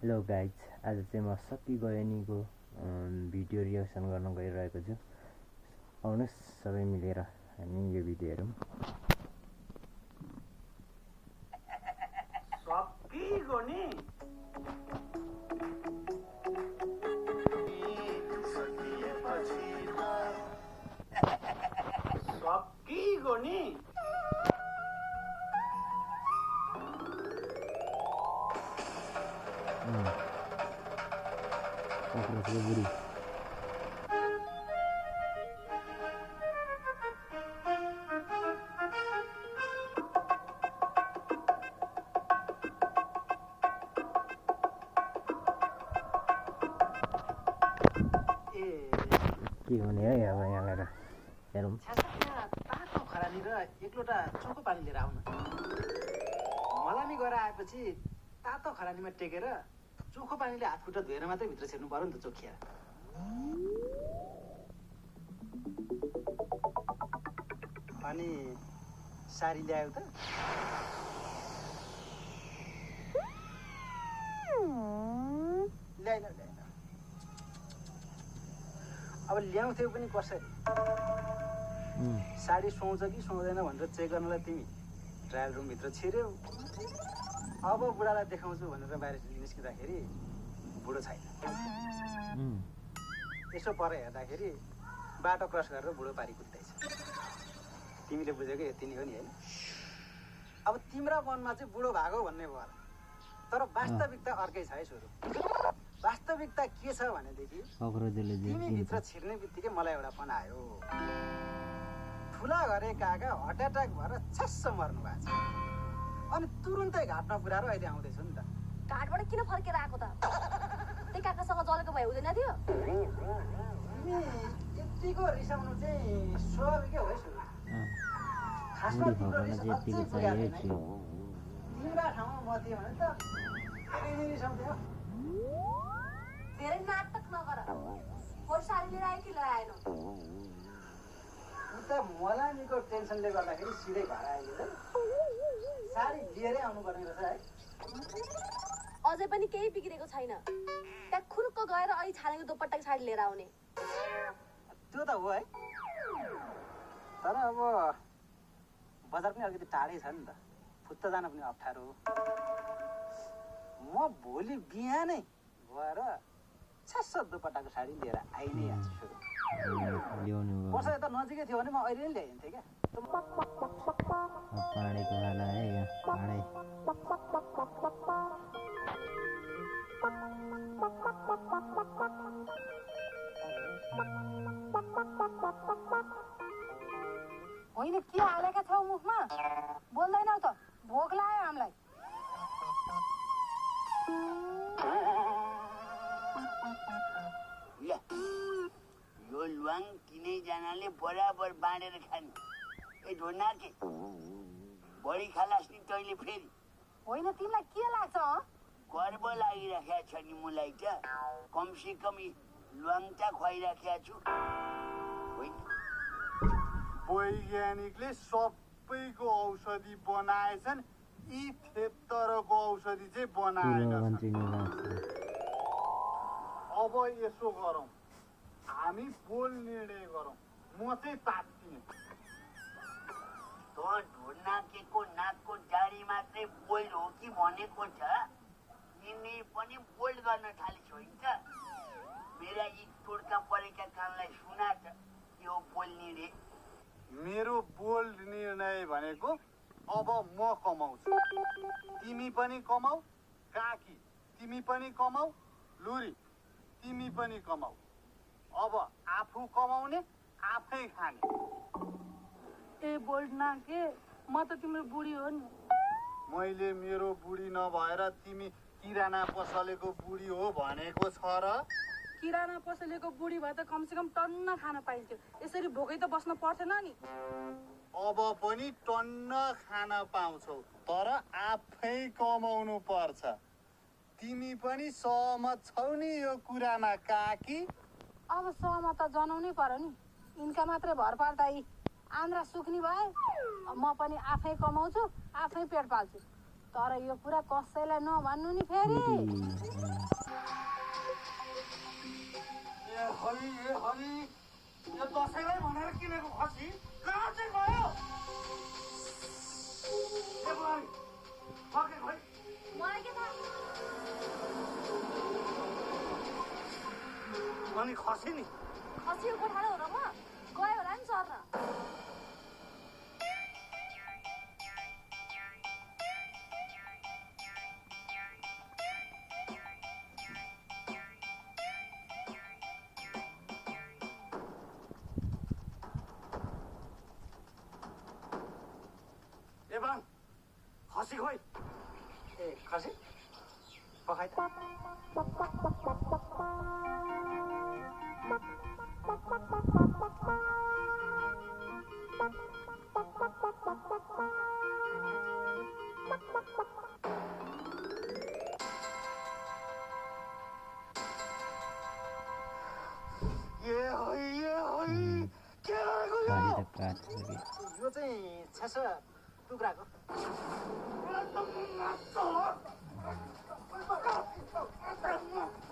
Hello guys, आज चाहिँ म सती गयनीको भिडियो रिएक्सन गर्न गइरहेको छु। आउनुहोस् सबै मिलेर हामी यो भिडियो हेरौँ। बुढी के हुने है अब यहाँबाट हेरौँ। तातो खरानी र एक लोटा चोखो पानी लिएर आउन। मलामी गएर आएपछि तातो खरानीमा टेकेर चोखो पानीले हात खुट्टा धोएर मात्रै भित्र छिर्नु पर्यो नि त चोखिएर। अनि सारी ल्यायो त? ल्याइन। अब ल्याउँथ्यौ पनि कसरी? साडी सुहाउँछ कि सुहाउँदैन भनेर चेक गर्नलाई तिमी ट्रायल रुमभित्र छिर्यौ। अब बुढालाई देखाउँछु भनेर बाहिर निस्किँदाखेरि बुढो छैन। यसो पर हेर्दाखेरि बाटो क्रस गरेर बुढो पारी कुद्दैछ। तिमीले बुझेको यति नै हो नि होइन? अब तिम्रा मनमा चाहिँ बुढो भागो भन्ने भयो, तर वास्तविकता अर्कै छ है सुरु। वास्तविकता के छ भनेदेखि तिमी भित्र छिर्ने बित्तिकै मलाई एउटा पन आयो। ठुला घरे काका हार्ट एट्याक भएर छस्स मर्नु भएको छ। अनि तुरुन्तै घाटमा पुऱ्याएर अहिले आउँदैछु नि त। घाटबाट किन फर्केर आएको त? त्यही काकासँग जलेको भए हुँदैन थियो? तिमी यतिको रिसाउनु चाहिँ स्वाभाविकै हो है सुरु। खासमा तिम्रो रिस अझै पुगेको छैन। तिम्रा ठाउँमा म थिएँ भने त आइनै रिसाउँथ्यो। धेरै नाटक नगर। फोर साडी लिएर आयो कि ल्याएन? उता मलामीको टेन्सनले गर्दाखेरि सिधै घर आइदिन्छ। साडी लिएरै आउनुपर्ने रहेछ है। अझै पनि केही बिग्रेको छैन। त्यहाँ खुर्क गएर अहिले छानेको दुपट्टाको साडी लिएर आउने। त्यो त हो है, तर अब बजार पनि अलिकति टाढै छ नि त। फुत्त जान पनि अप्ठ्यारो। म भोलि बिहानै गएर छस्स दुपट्टाको साडी लिएर आइ नै हाल्छु सुरु। वर्ष यता नजिकै थियो भने म अहिले नै ल्याइन्थेँ क्या। पाडेको खाला है यहाँ पाडै। होइन के हालेका छौ मुखमा? बोल्दैनौ त? भोक लाग्यो हामीलाई। यो ल्वाङ तिनैजनाले बराबर बाँडेर खाने। ए ढोना के बढी खालास नि तैँले फेरि? होइन तिमीलाई के लाग्छ? गर्व लागिराखेको छ नि मलाई त। कमसे कम ल्वाङ त खुवाइराखेको छु होइन? वैज्ञानिकले सबैको औषधि बनाएछन्, यी थेत्तरको औषधि चाहिँ बनाएनन्। अब यसो गरौँ, हामी बोल निर्णय गरौँ। म चाहिँ तात्तिने। त ढोनाकेको नाकको डाँडी मात्रै बोल्ड हो कि भनेको छ? निर्णय पनि बोल्ड गर्न थालेछ होइन त? मेरा यी टोड्का परेका कानलाई सुना त यो बोल निर्णय। मेरो बोल्ड निर्णय भनेको अब म कमाउँछु, तिमी पनि कमाऊ, काकी तिमी पनि कमाऊ, लुरी तिमी पनि कमाऊ। अब आफू कमाउने आफै खाने। ए बोल्ड नाके, म त तिम्रो बुढी हो नि। मैले मेरो बुढी नभएर तिमी किराना पसलेको बुढी हो भनेको छ र? किराना पसलेको बुढी भए त कमसेकम टन्न खान पाइन्थ्यो। यसरी भोकै त बस्न पर्थेन नि। अब पनि टन्न खान पाउँछौ, तर आफै कमाउनु पर्छ। तिमी पनि सहमत छौ नि यो कुरामा काकी? अब सहमत त जनाउनै पर्यो नि। यिनका मात्रै भर पर्दा यी आन्द्रा सुक्ने भए म पनि आफै कमाउँछु, आफै पेट पाल्छु। तर यो कुरा कसैलाई नभन्नु नि फेरि ए हरि यो दसैँलाई भनेर किनेको खसी कहाँ चाहिँ गयो ए भाइ फर्के खोइ मलाई के थाहा अनि खसी नि खसीको कोठालो हो र म गयो होला नि सर्न ए बान खसी खोइ ए खसी पखाइ त ए हई के लागो यो घडी त काट सके यो चाहिँ छेसो टुक्राको What the